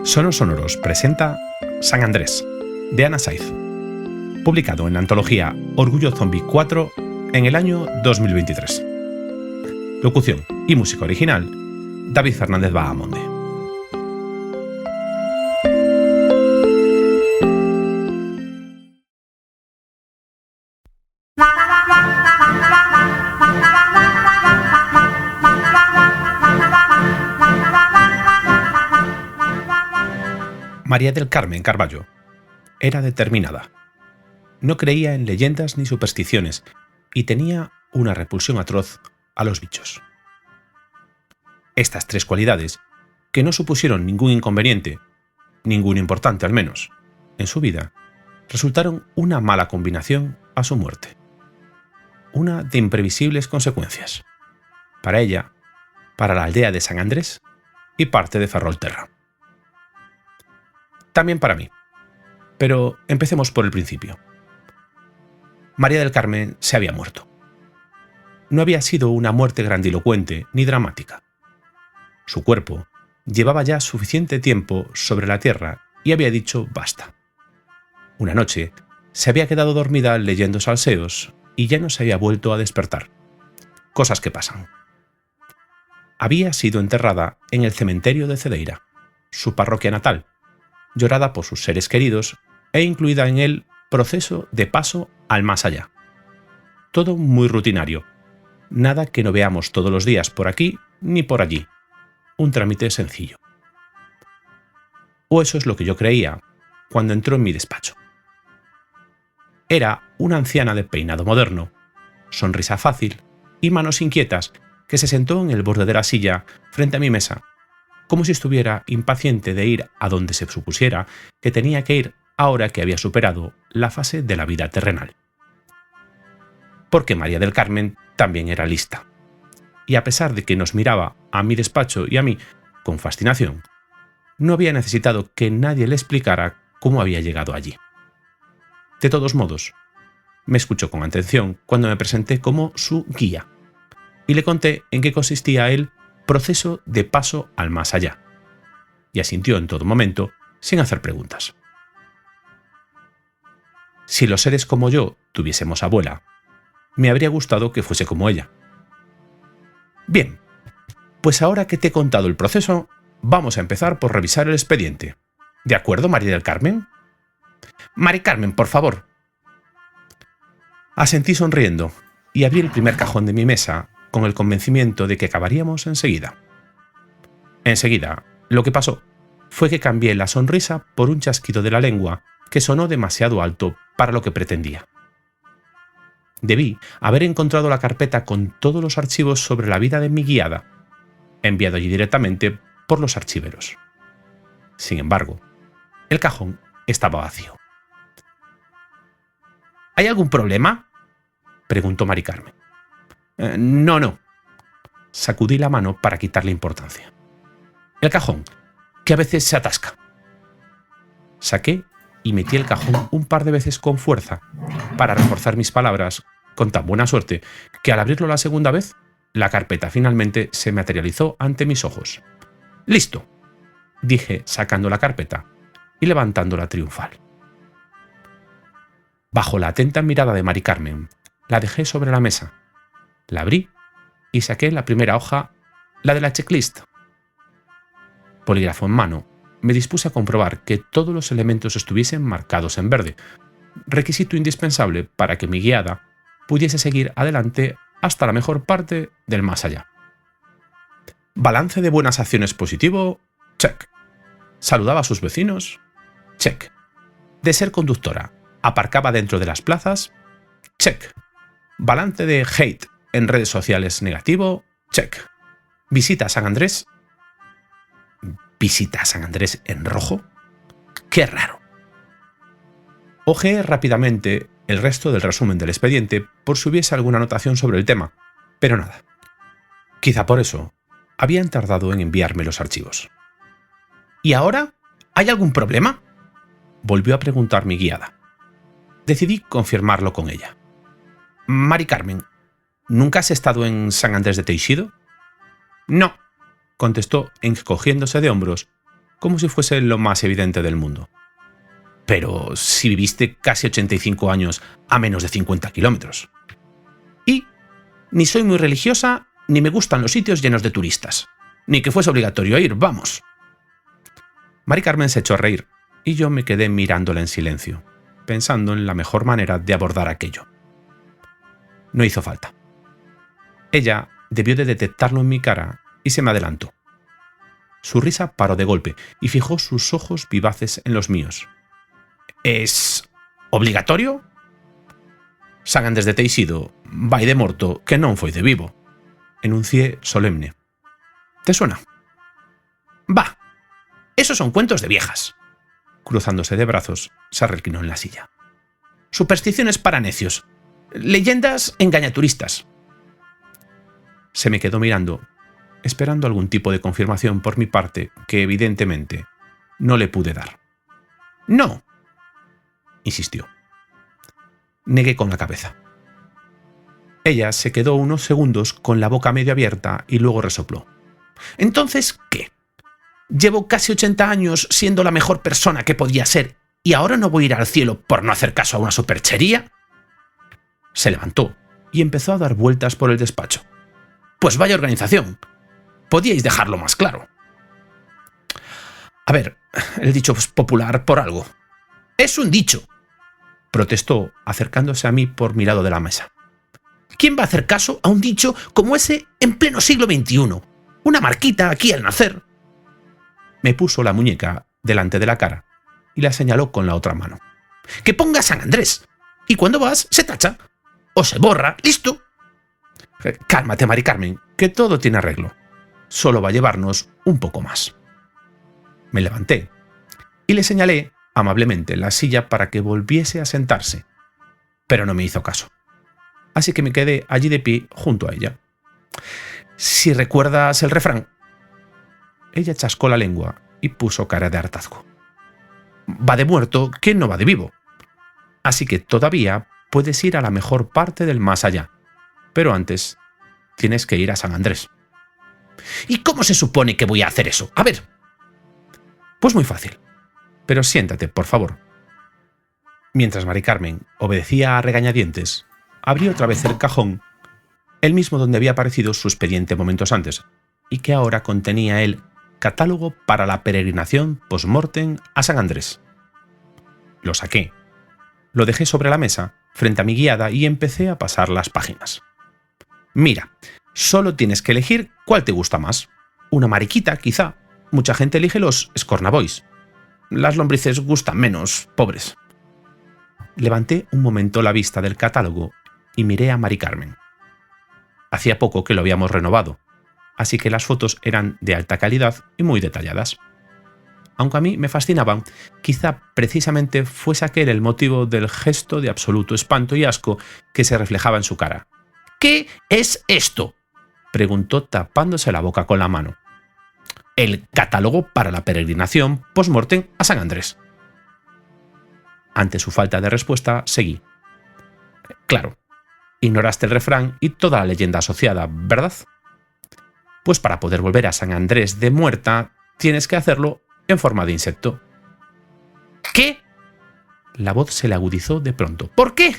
Sonos Sonoros presenta San Andrés, de Ana Saiz, publicado en la antología Orgullo Zombie 4 en el año 2023. Locución y música original, David Fernández Bahamonde. María del Carmen Carballo era determinada. No creía en leyendas ni supersticiones y tenía una repulsión atroz a los bichos. Estas tres cualidades, que no supusieron ningún inconveniente, ninguno importante al menos, en su vida, resultaron una mala combinación a su muerte. Una de imprevisibles consecuencias. Para ella, para la aldea de San Andrés y parte de Ferrolterra. También para mí. Pero empecemos por el principio. María del Carmen se había muerto. No había sido una muerte grandilocuente ni dramática. Su cuerpo llevaba ya suficiente tiempo sobre la tierra y había dicho basta. Una noche se había quedado dormida leyendo salseos y ya no se había vuelto a despertar. Cosas que pasan. Había sido enterrada en el cementerio de Cedeira, su parroquia natal, llorada por sus seres queridos e incluida en el proceso de paso al más allá. Todo muy rutinario, nada que no veamos todos los días por aquí ni por allí, un trámite sencillo. O eso es lo que yo creía cuando entró en mi despacho. Era una anciana de peinado moderno, sonrisa fácil y manos inquietas que se sentó en el borde de la silla frente a mi mesa, como si estuviera impaciente de ir a donde se supusiera que tenía que ir ahora que había superado la fase de la vida terrenal. Porque María del Carmen también era lista, y a pesar de que nos miraba a mi despacho y a mí con fascinación, no había necesitado que nadie le explicara cómo había llegado allí. De todos modos, me escuchó con atención cuando me presenté como su guía, y le conté en qué consistía el proceso de paso al más allá, y asintió en todo momento sin hacer preguntas. Si los seres como yo tuviésemos abuela, me habría gustado que fuese como ella. Bien, pues ahora que te he contado el proceso, vamos a empezar por revisar el expediente. ¿De acuerdo, María del Carmen? Mari Carmen, por favor. Asentí sonriendo y abrí el primer cajón de mi mesa con el convencimiento de que acabaríamos enseguida. Enseguida, lo que pasó fue que cambié la sonrisa por un chasquido de la lengua que sonó demasiado alto para lo que pretendía. Debí haber encontrado la carpeta con todos los archivos sobre la vida de mi guiada, enviado allí directamente por los archiveros. Sin embargo, el cajón estaba vacío. ¿Hay algún problema?, preguntó Mari Carmen. No. Sacudí la mano para quitarle importancia. El cajón, que a veces se atasca. Saqué y metí el cajón un par de veces con fuerza para reforzar mis palabras con tan buena suerte que al abrirlo la segunda vez, la carpeta finalmente se materializó ante mis ojos. ¡Listo!, dije sacando la carpeta y levantándola triunfal. Bajo la atenta mirada de Mari Carmen, la dejé sobre la mesa. La abrí y saqué la primera hoja, la de la checklist. Bolígrafo en mano, me dispuse a comprobar que todos los elementos estuviesen marcados en verde, requisito indispensable para que mi guiada pudiese seguir adelante hasta la mejor parte del más allá. Balance de buenas acciones positivo, check. Saludaba a sus vecinos, check. De ser conductora, aparcaba dentro de las plazas, check. Balance de hate en redes sociales negativo, check. Visita a San Andrés. ¿Visita a San Andrés en rojo? ¡Qué raro! Ojeé rápidamente el resto del resumen del expediente por si hubiese alguna anotación sobre el tema, pero nada. Quizá por eso habían tardado en enviarme los archivos. ¿Y ahora? ¿Hay algún problema?, volvió a preguntar mi guiada. Decidí confirmarlo con ella. Mari Carmen, ¿nunca has estado en San Andrés de Teixido? No, contestó encogiéndose de hombros como si fuese lo más evidente del mundo. Pero si viviste casi 85 años a menos de 50 kilómetros. Y ni soy muy religiosa, ni me gustan los sitios llenos de turistas. Ni que fuese obligatorio ir, vamos. Mari Carmen se echó a reír, y yo me quedé mirándola en silencio, pensando en la mejor manera de abordar aquello. No hizo falta. Ella debió de detectarlo en mi cara y se me adelantó. Su risa paró de golpe y fijó sus ojos vivaces en los míos. «¿Es obligatorio?» «San Andrés de Teixido vai de morto que non foi de vivo», enuncié solemne. «¿Te suena?» «Bah, esos son cuentos de viejas». Cruzándose de brazos, se reclinó en la silla. «Supersticiones para necios. Leyendas engañaturistas». Se me quedó mirando, esperando algún tipo de confirmación por mi parte que evidentemente no le pude dar. «No», insistió. Negué con la cabeza. Ella se quedó unos segundos con la boca medio abierta y luego resopló. «¿Entonces qué? Llevo casi 80 años siendo la mejor persona que podía ser y ahora no voy a ir al cielo por no hacer caso a una superchería». Se levantó y empezó a dar vueltas por el despacho. «Pues vaya organización. Podíais dejarlo más claro». «A ver, el dicho es popular por algo». «Es un dicho», protestó, acercándose a mí por mi lado de la mesa. «¿Quién va a hacer caso a un dicho como ese en pleno siglo XXI? Una marquita aquí al nacer». Me puso la muñeca delante de la cara y la señaló con la otra mano. «Que ponga San Andrés, y cuando vas se tacha, o se borra, listo». «Cálmate, Mari Carmen, que todo tiene arreglo. Solo va a llevarnos un poco más». Me levanté y le señalé amablemente la silla para que volviese a sentarse, pero no me hizo caso. Así que me quedé allí de pie junto a ella. «Si recuerdas el refrán». Ella chascó la lengua y puso cara de hartazgo. «Va de muerto quien no va de vivo. Así que todavía puedes ir a la mejor parte del más allá, pero antes tienes que ir a San Andrés». «¿Y cómo se supone que voy a hacer eso? A ver». «Pues muy fácil. Pero siéntate, por favor». Mientras Mari Carmen obedecía a regañadientes, abrió otra vez el cajón, el mismo donde había aparecido su expediente momentos antes, y que ahora contenía el catálogo para la peregrinación post-mortem a San Andrés. Lo saqué, lo dejé sobre la mesa, frente a mi guiada, y empecé a pasar las páginas. «Mira, solo tienes que elegir cuál te gusta más. Una mariquita, quizá. Mucha gente elige los escornaboys. Las lombrices gustan menos, pobres». Levanté un momento la vista del catálogo y miré a Mari Carmen. Hacía poco que lo habíamos renovado, así que las fotos eran de alta calidad y muy detalladas. Aunque a mí me fascinaban, quizá precisamente fuese aquel el motivo del gesto de absoluto espanto y asco que se reflejaba en su cara. «¿Qué es esto?», preguntó tapándose la boca con la mano. «El catálogo para la peregrinación post-mortem a San Andrés». Ante su falta de respuesta, seguí. «Claro, ignoraste el refrán y toda la leyenda asociada, ¿verdad? Pues para poder volver a San Andrés de muerta, tienes que hacerlo en forma de insecto». «¿Qué?». La voz se le agudizó de pronto. «¿Por qué?».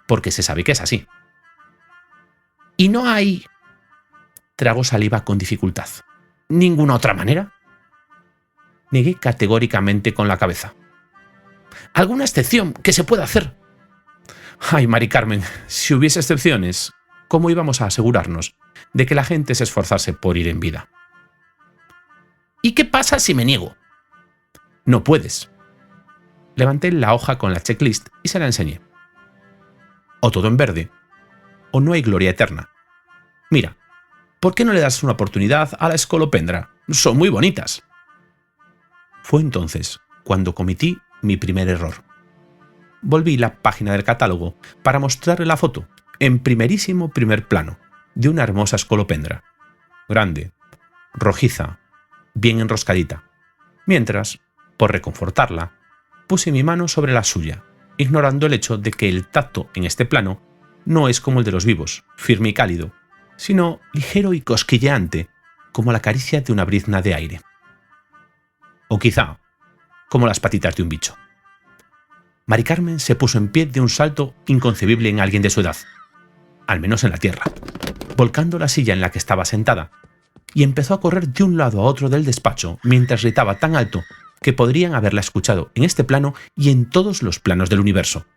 «Porque se sabe que es así». «¿Y no hay...?». Tragó saliva con dificultad. «¿Ninguna otra manera?». Negué categóricamente con la cabeza. «¿Alguna excepción que se pueda hacer?». «Ay, Mari Carmen, si hubiese excepciones, ¿cómo íbamos a asegurarnos de que la gente se esforzase por ir en vida?». «¿Y qué pasa si me niego?». «No puedes». Levanté la hoja con la checklist y se la enseñé. «O todo en verde, o no hay gloria eterna. Mira, ¿por qué no le das una oportunidad a la escolopendra? Son muy bonitas». Fue entonces cuando cometí mi primer error. Volví la página del catálogo para mostrarle la foto, en primerísimo primer plano, de una hermosa escolopendra. Grande, rojiza, bien enroscadita. Mientras, por reconfortarla, puse mi mano sobre la suya, ignorando el hecho de que el tacto en este plano no es como el de los vivos, firme y cálido, sino ligero y cosquilleante, como la caricia de una brizna de aire. O quizá, como las patitas de un bicho. Mari Carmen se puso en pie de un salto inconcebible en alguien de su edad, al menos en la tierra, volcando la silla en la que estaba sentada, y empezó a correr de un lado a otro del despacho mientras gritaba tan alto que podrían haberla escuchado en este plano y en todos los planos del universo.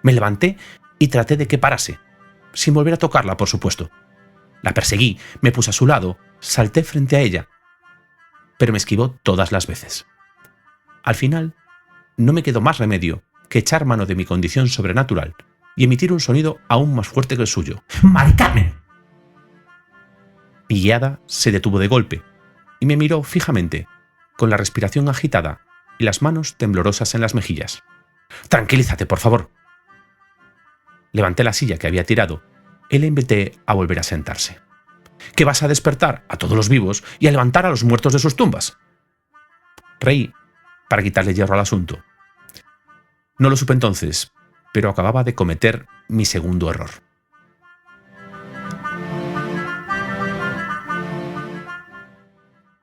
Me levanté y traté de que parase, sin volver a tocarla, por supuesto. La perseguí, me puse a su lado, salté frente a ella, pero me esquivó todas las veces. Al final, no me quedó más remedio que echar mano de mi condición sobrenatural y emitir un sonido aún más fuerte que el suyo. ¡Mari Carmen! Mi guiada se detuvo de golpe y me miró fijamente, con la respiración agitada y las manos temblorosas en las mejillas. «Tranquilízate, por favor». Levanté la silla que había tirado y le invité a volver a sentarse. «¿Que vas a despertar a todos los vivos y a levantar a los muertos de sus tumbas?» Reí para quitarle hierro al asunto. No lo supe entonces, pero acababa de cometer mi segundo error.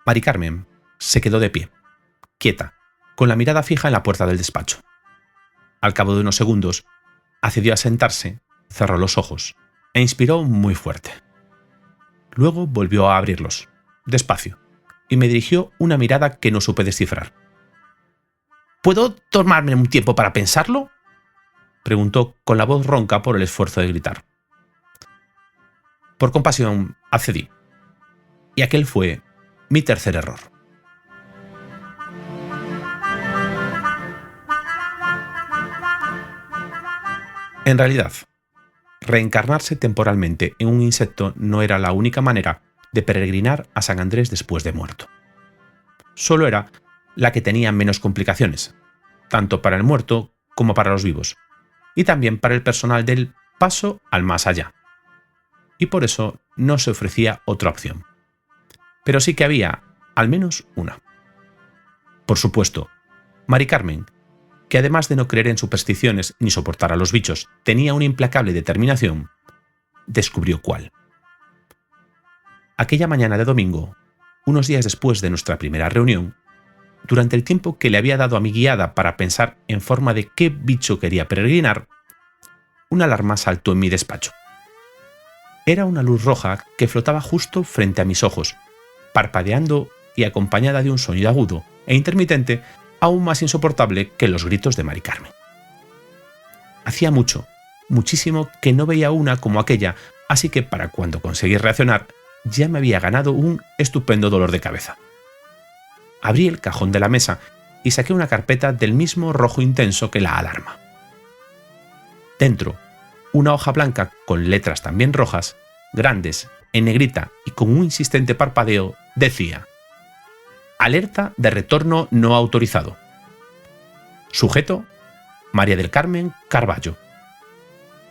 Mari Carmen se quedó de pie, quieta, con la mirada fija en la puerta del despacho. Al cabo de unos segundos, accedió a sentarse, cerró los ojos e inspiró muy fuerte. Luego volvió a abrirlos, despacio, y me dirigió una mirada que no supe descifrar. «¿Puedo tomarme un tiempo para pensarlo?», preguntó con la voz ronca por el esfuerzo de gritar. Por compasión accedí, y aquel fue mi tercer error. En realidad, reencarnarse temporalmente en un insecto no era la única manera de peregrinar a San Andrés después de muerto. Solo era la que tenía menos complicaciones, tanto para el muerto como para los vivos, y también para el personal del paso al más allá. Y por eso no se ofrecía otra opción. Pero sí que había, al menos una. Por supuesto, Mari Carmen, que además de no creer en supersticiones ni soportar a los bichos, tenía una implacable determinación, descubrió cuál. Aquella mañana de domingo, unos días después de nuestra primera reunión, durante el tiempo que le había dado a mi guiada para pensar en forma de qué bicho quería peregrinar, una alarma saltó en mi despacho. Era una luz roja que flotaba justo frente a mis ojos, parpadeando y acompañada de un sonido agudo e intermitente aún más insoportable que los gritos de Mari Carmen. Hacía muchísimo que no veía una como aquella, así que para cuando conseguí reaccionar ya me había ganado un estupendo dolor de cabeza. Abrí el cajón de la mesa y saqué una carpeta del mismo rojo intenso que la alarma. Dentro, una hoja blanca con letras también rojas, grandes, en negrita y con un insistente parpadeo, decía: «Alerta de retorno no autorizado. Sujeto: María del Carmen Carballo.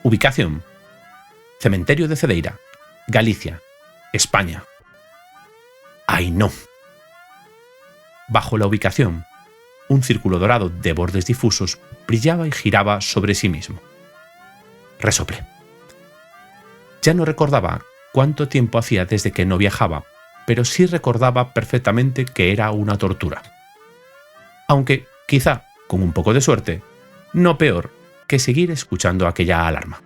Ubicación: Cementerio de Cedeira, Galicia, España». ¡Ay, no! Bajo la ubicación, un círculo dorado de bordes difusos brillaba y giraba sobre sí mismo. Resoplé. Ya no recordaba cuánto tiempo hacía desde que no viajaba, pero sí recordaba perfectamente que era una tortura. Aunque, quizá, con un poco de suerte, no peor que seguir escuchando aquella alarma.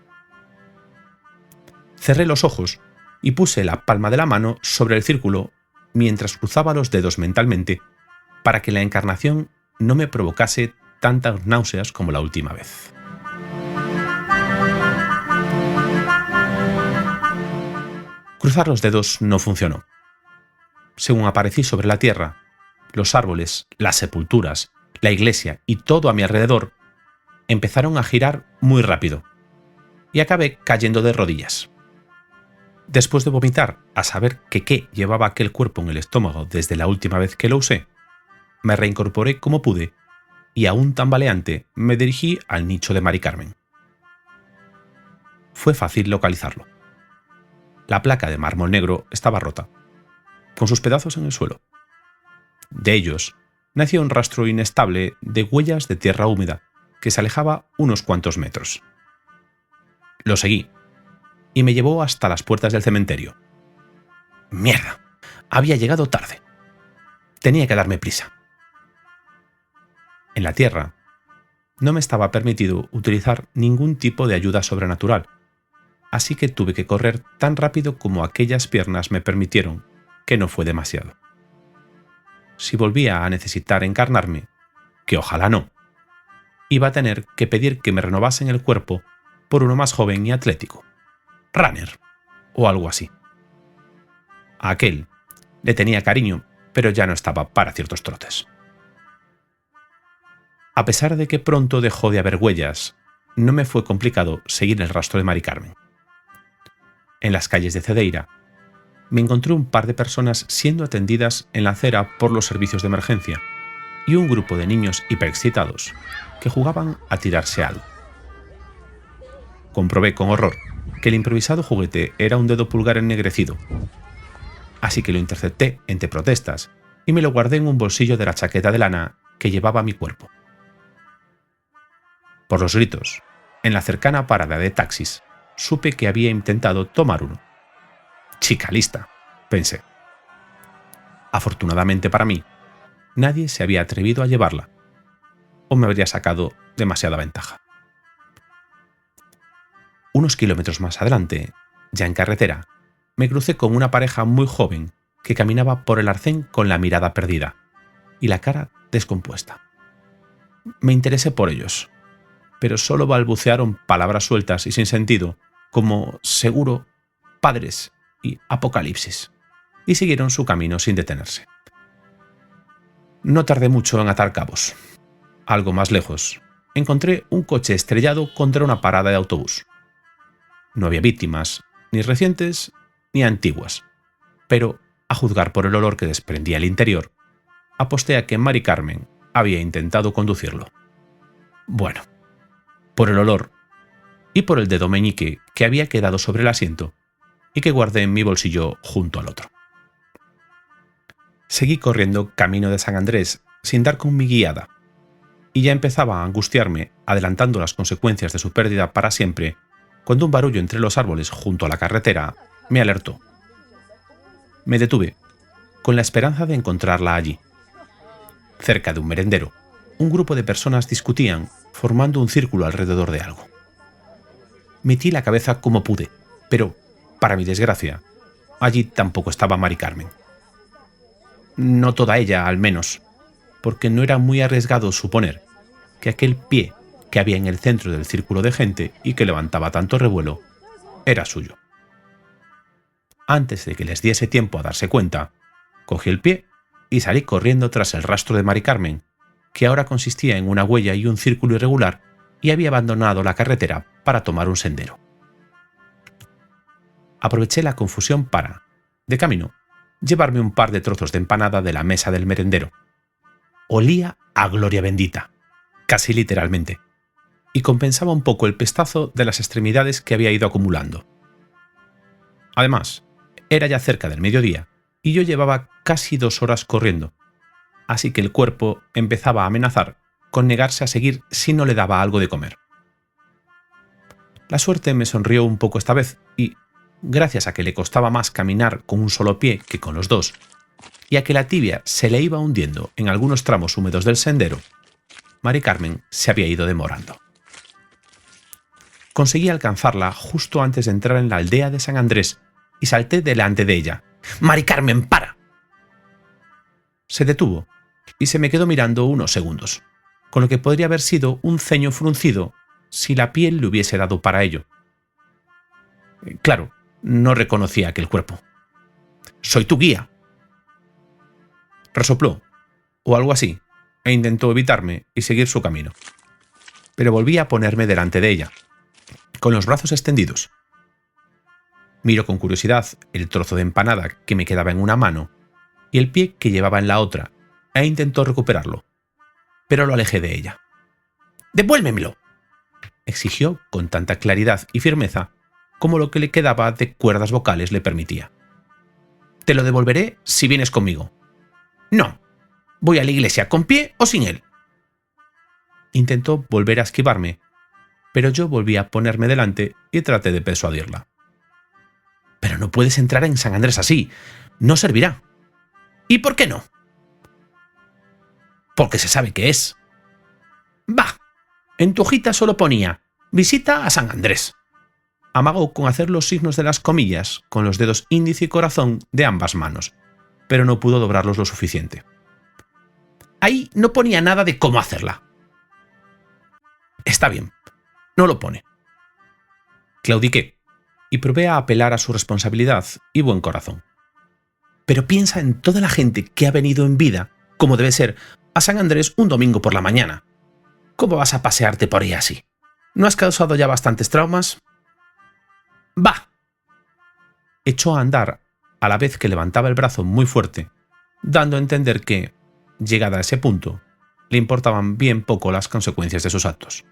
Cerré los ojos y puse la palma de la mano sobre el círculo mientras cruzaba los dedos mentalmente para que la encarnación no me provocase tantas náuseas como la última vez. Cruzar los dedos no funcionó. Según aparecí sobre la tierra, los árboles, las sepulturas, la iglesia y todo a mi alrededor empezaron a girar muy rápido, y acabé cayendo de rodillas. Después de vomitar a saber que qué llevaba aquel cuerpo en el estómago desde la última vez que lo usé, me reincorporé como pude y aún tambaleante me dirigí al nicho de Mari Carmen. Fue fácil localizarlo. La placa de mármol negro estaba rota, con sus pedazos en el suelo. De ellos nacía un rastro inestable de huellas de tierra húmeda que se alejaba unos cuantos metros. Lo seguí y me llevó hasta las puertas del cementerio. ¡Mierda! Había llegado tarde. Tenía que darme prisa. En la Tierra, no me estaba permitido utilizar ningún tipo de ayuda sobrenatural, así que tuve que correr tan rápido como aquellas piernas me permitieron, que no fue demasiado. Si volvía a necesitar encarnarme, que ojalá no, iba a tener que pedir que me renovasen el cuerpo por uno más joven y atlético, runner o algo así. A aquel le tenía cariño, pero ya no estaba para ciertos trotes. A pesar de que pronto dejó de haber huellas, no me fue complicado seguir el rastro de Mari Carmen. En las calles de Cedeira, me encontré un par de personas siendo atendidas en la acera por los servicios de emergencia y un grupo de niños hiperexcitados que jugaban a tirarse algo. Comprobé con horror que el improvisado juguete era un dedo pulgar ennegrecido, así que lo intercepté entre protestas y me lo guardé en un bolsillo de la chaqueta de lana que llevaba a mi cuerpo. Por los gritos, en la cercana parada de taxis, supe que había intentado tomar uno. Chica lista, pensé. Afortunadamente para mí, nadie se había atrevido a llevarla, o me habría sacado demasiada ventaja. Unos kilómetros más adelante, ya en carretera, me crucé con una pareja muy joven que caminaba por el arcén con la mirada perdida y la cara descompuesta. Me interesé por ellos, pero solo balbucearon palabras sueltas y sin sentido, como seguro, padres y apocalipsis, y siguieron su camino sin detenerse. No tardé mucho en atar cabos. Algo más lejos, encontré un coche estrellado contra una parada de autobús. No había víctimas, ni recientes ni antiguas, pero, a juzgar por el olor que desprendía el interior, aposté a que Mari Carmen había intentado conducirlo. Bueno, por el olor y por el dedo meñique que había quedado sobre el asiento y que guardé en mi bolsillo junto al otro. Seguí corriendo camino de San Andrés sin dar con mi guiada, y ya empezaba a angustiarme adelantando las consecuencias de su pérdida para siempre, cuando un barullo entre los árboles junto a la carretera me alertó. Me detuve, con la esperanza de encontrarla allí. Cerca de un merendero, un grupo de personas discutían, formando un círculo alrededor de algo. Metí la cabeza como pude, pero, para mi desgracia, allí tampoco estaba Mari Carmen. No toda ella, al menos, porque no era muy arriesgado suponer que aquel pie que había en el centro del círculo de gente y que levantaba tanto revuelo era suyo. Antes de que les diese tiempo a darse cuenta, cogí el pie y salí corriendo tras el rastro de Mari Carmen, que ahora consistía en una huella y un círculo irregular, y había abandonado la carretera para tomar un sendero. Aproveché la confusión para, de camino, llevarme un par de trozos de empanada de la mesa del merendero. Olía a gloria bendita, casi literalmente, y compensaba un poco el pestazo de las extremidades que había ido acumulando. Además, era ya cerca del mediodía y yo llevaba casi 2 horas corriendo, así que el cuerpo empezaba a amenazar con negarse a seguir si no le daba algo de comer. La suerte me sonrió un poco esta vez y, gracias a que le costaba más caminar con un solo pie que con los dos, y a que la tibia se le iba hundiendo en algunos tramos húmedos del sendero, Mari Carmen se había ido demorando. Conseguí alcanzarla justo antes de entrar en la aldea de San Andrés y salté delante de ella. ¡Mari Carmen, para! Se detuvo y se me quedó mirando unos segundos, con lo que podría haber sido un ceño fruncido si la piel le hubiese dado para ello. Claro, no reconocía aquel cuerpo. «Soy tu guía», resopló, o algo así, e intentó evitarme y seguir su camino. Pero volví a ponerme delante de ella, con los brazos extendidos. Miró con curiosidad el trozo de empanada que me quedaba en una mano y el pie que llevaba en la otra, e intentó recuperarlo, pero lo alejé de ella. «¡Devuélvemelo!», exigió con tanta claridad y firmeza como lo que le quedaba de cuerdas vocales le permitía. «Te lo devolveré si vienes conmigo». «No, voy a la iglesia con pie o sin él». Intentó volver a esquivarme, pero yo volví a ponerme delante y traté de persuadirla. «Pero no puedes entrar en San Andrés así, no servirá». «¿Y por qué no?». «Porque se sabe qué es». Bah, en tu hojita solo ponía visita a San Andrés. Amagó con hacer los signos de las comillas con los dedos índice y corazón de ambas manos, pero no pudo doblarlos lo suficiente. Ahí no ponía nada de cómo hacerla. Está bien, no lo pone. Claudiqué y probé a apelar a su responsabilidad y buen corazón. Pero piensa en toda la gente que ha venido en vida, como debe ser, a San Andrés un domingo por la mañana. ¿Cómo vas a pasearte por ahí así? ¿No has causado ya bastantes traumas? ¡Bah! Echó a andar a la vez que levantaba el brazo muy fuerte, dando a entender que, llegada a ese punto, le importaban bien poco las consecuencias de sus actos.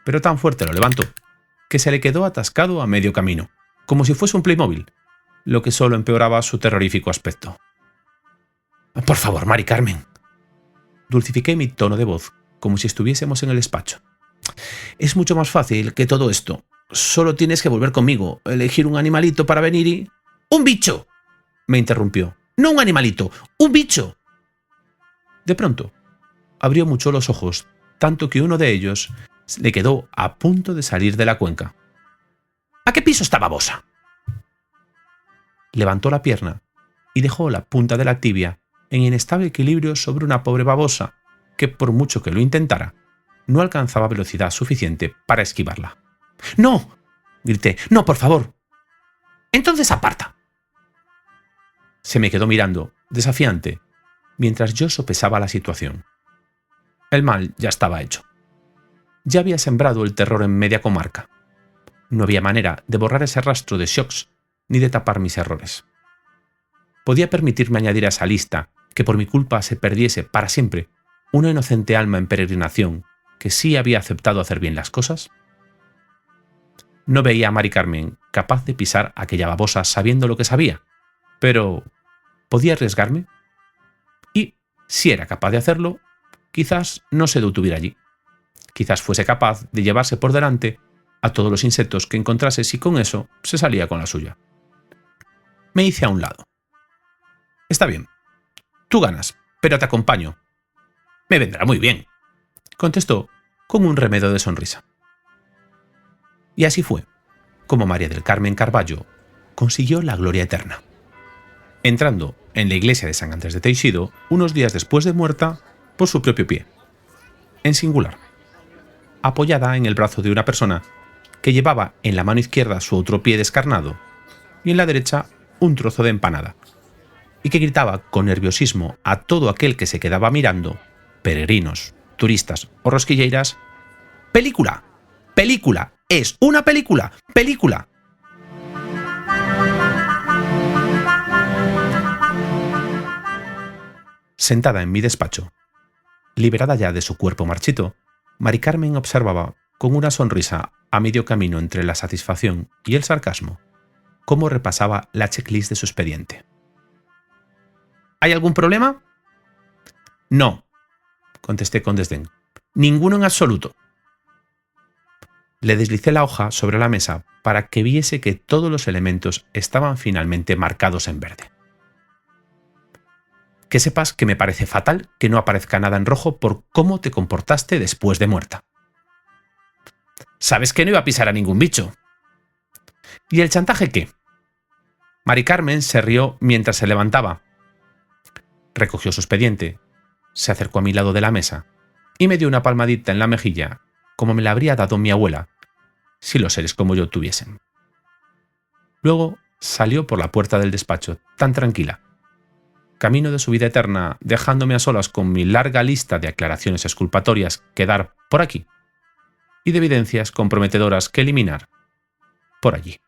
Pero tan fuerte lo levantó que se le quedó atascado a medio camino, como si fuese un Playmobil, lo que solo empeoraba su terrorífico aspecto. «Por favor, Mari Carmen», dulcifiqué mi tono de voz como si estuviésemos en el despacho. «Es mucho más fácil que todo esto. Solo tienes que volver conmigo, elegir un animalito para venir y...» «¡Un bicho!», me interrumpió. «No un animalito, un bicho». De pronto, abrió mucho los ojos, tanto que uno de ellos le quedó a punto de salir de la cuenca. «¿A qué piso está babosa?». Levantó la pierna y dejó la punta de la tibia en inestable equilibrio sobre una pobre babosa que, por mucho que lo intentara, no alcanzaba velocidad suficiente para esquivarla. «¡No!», grité. «¡No, por favor!». «Entonces aparta». Se me quedó mirando, desafiante, mientras yo sopesaba la situación. El mal ya estaba hecho. Ya había sembrado el terror en media comarca. No había manera de borrar ese rastro de shocks ni de tapar mis errores. ¿Podía permitirme añadir a esa lista que por mi culpa se perdiese para siempre una inocente alma en peregrinación que sí había aceptado hacer bien las cosas? No veía a Mari Carmen capaz de pisar aquella babosa sabiendo lo que sabía, pero ¿podía arriesgarme? Y, si era capaz de hacerlo, quizás no se detuviera allí. Quizás fuese capaz de llevarse por delante a todos los insectos que encontrase si con eso se salía con la suya. Me hice a un lado. «Está bien. Tú ganas, pero te acompaño». «Me vendrá muy bien», contestó con un remedo de sonrisa. Y así fue como María del Carmen Carballo consiguió la gloria eterna, entrando en la iglesia de San Andrés de Teixido unos días después de muerta por su propio pie, en singular, apoyada en el brazo de una persona que llevaba en la mano izquierda su otro pie descarnado y en la derecha un trozo de empanada, y que gritaba con nerviosismo a todo aquel que se quedaba mirando, peregrinos, turistas o rosquilleiras: «¡Película! ¡Película! ¡Es una película! ¡Película!». Sentada en mi despacho, liberada ya de su cuerpo marchito, Mari Carmen observaba, con una sonrisa a medio camino entre la satisfacción y el sarcasmo, cómo repasaba la checklist de su expediente. «¿Hay algún problema?». «No», contesté con desdén. «Ninguno en absoluto». Le deslicé la hoja sobre la mesa para que viese que todos los elementos estaban finalmente marcados en verde. «Que sepas que me parece fatal que no aparezca nada en rojo por cómo te comportaste después de muerta». «Sabes que no iba a pisar a ningún bicho». «¿Y el chantaje qué?». Mari Carmen se rió mientras se levantaba. Recogió su expediente, se acercó a mi lado de la mesa y me dio una palmadita en la mejilla, como me la habría dado mi abuela, si los seres como yo tuviesen. Luego salió por la puerta del despacho, tan tranquila, camino de su vida eterna, dejándome a solas con mi larga lista de aclaraciones exculpatorias que dar por aquí y de evidencias comprometedoras que eliminar por allí.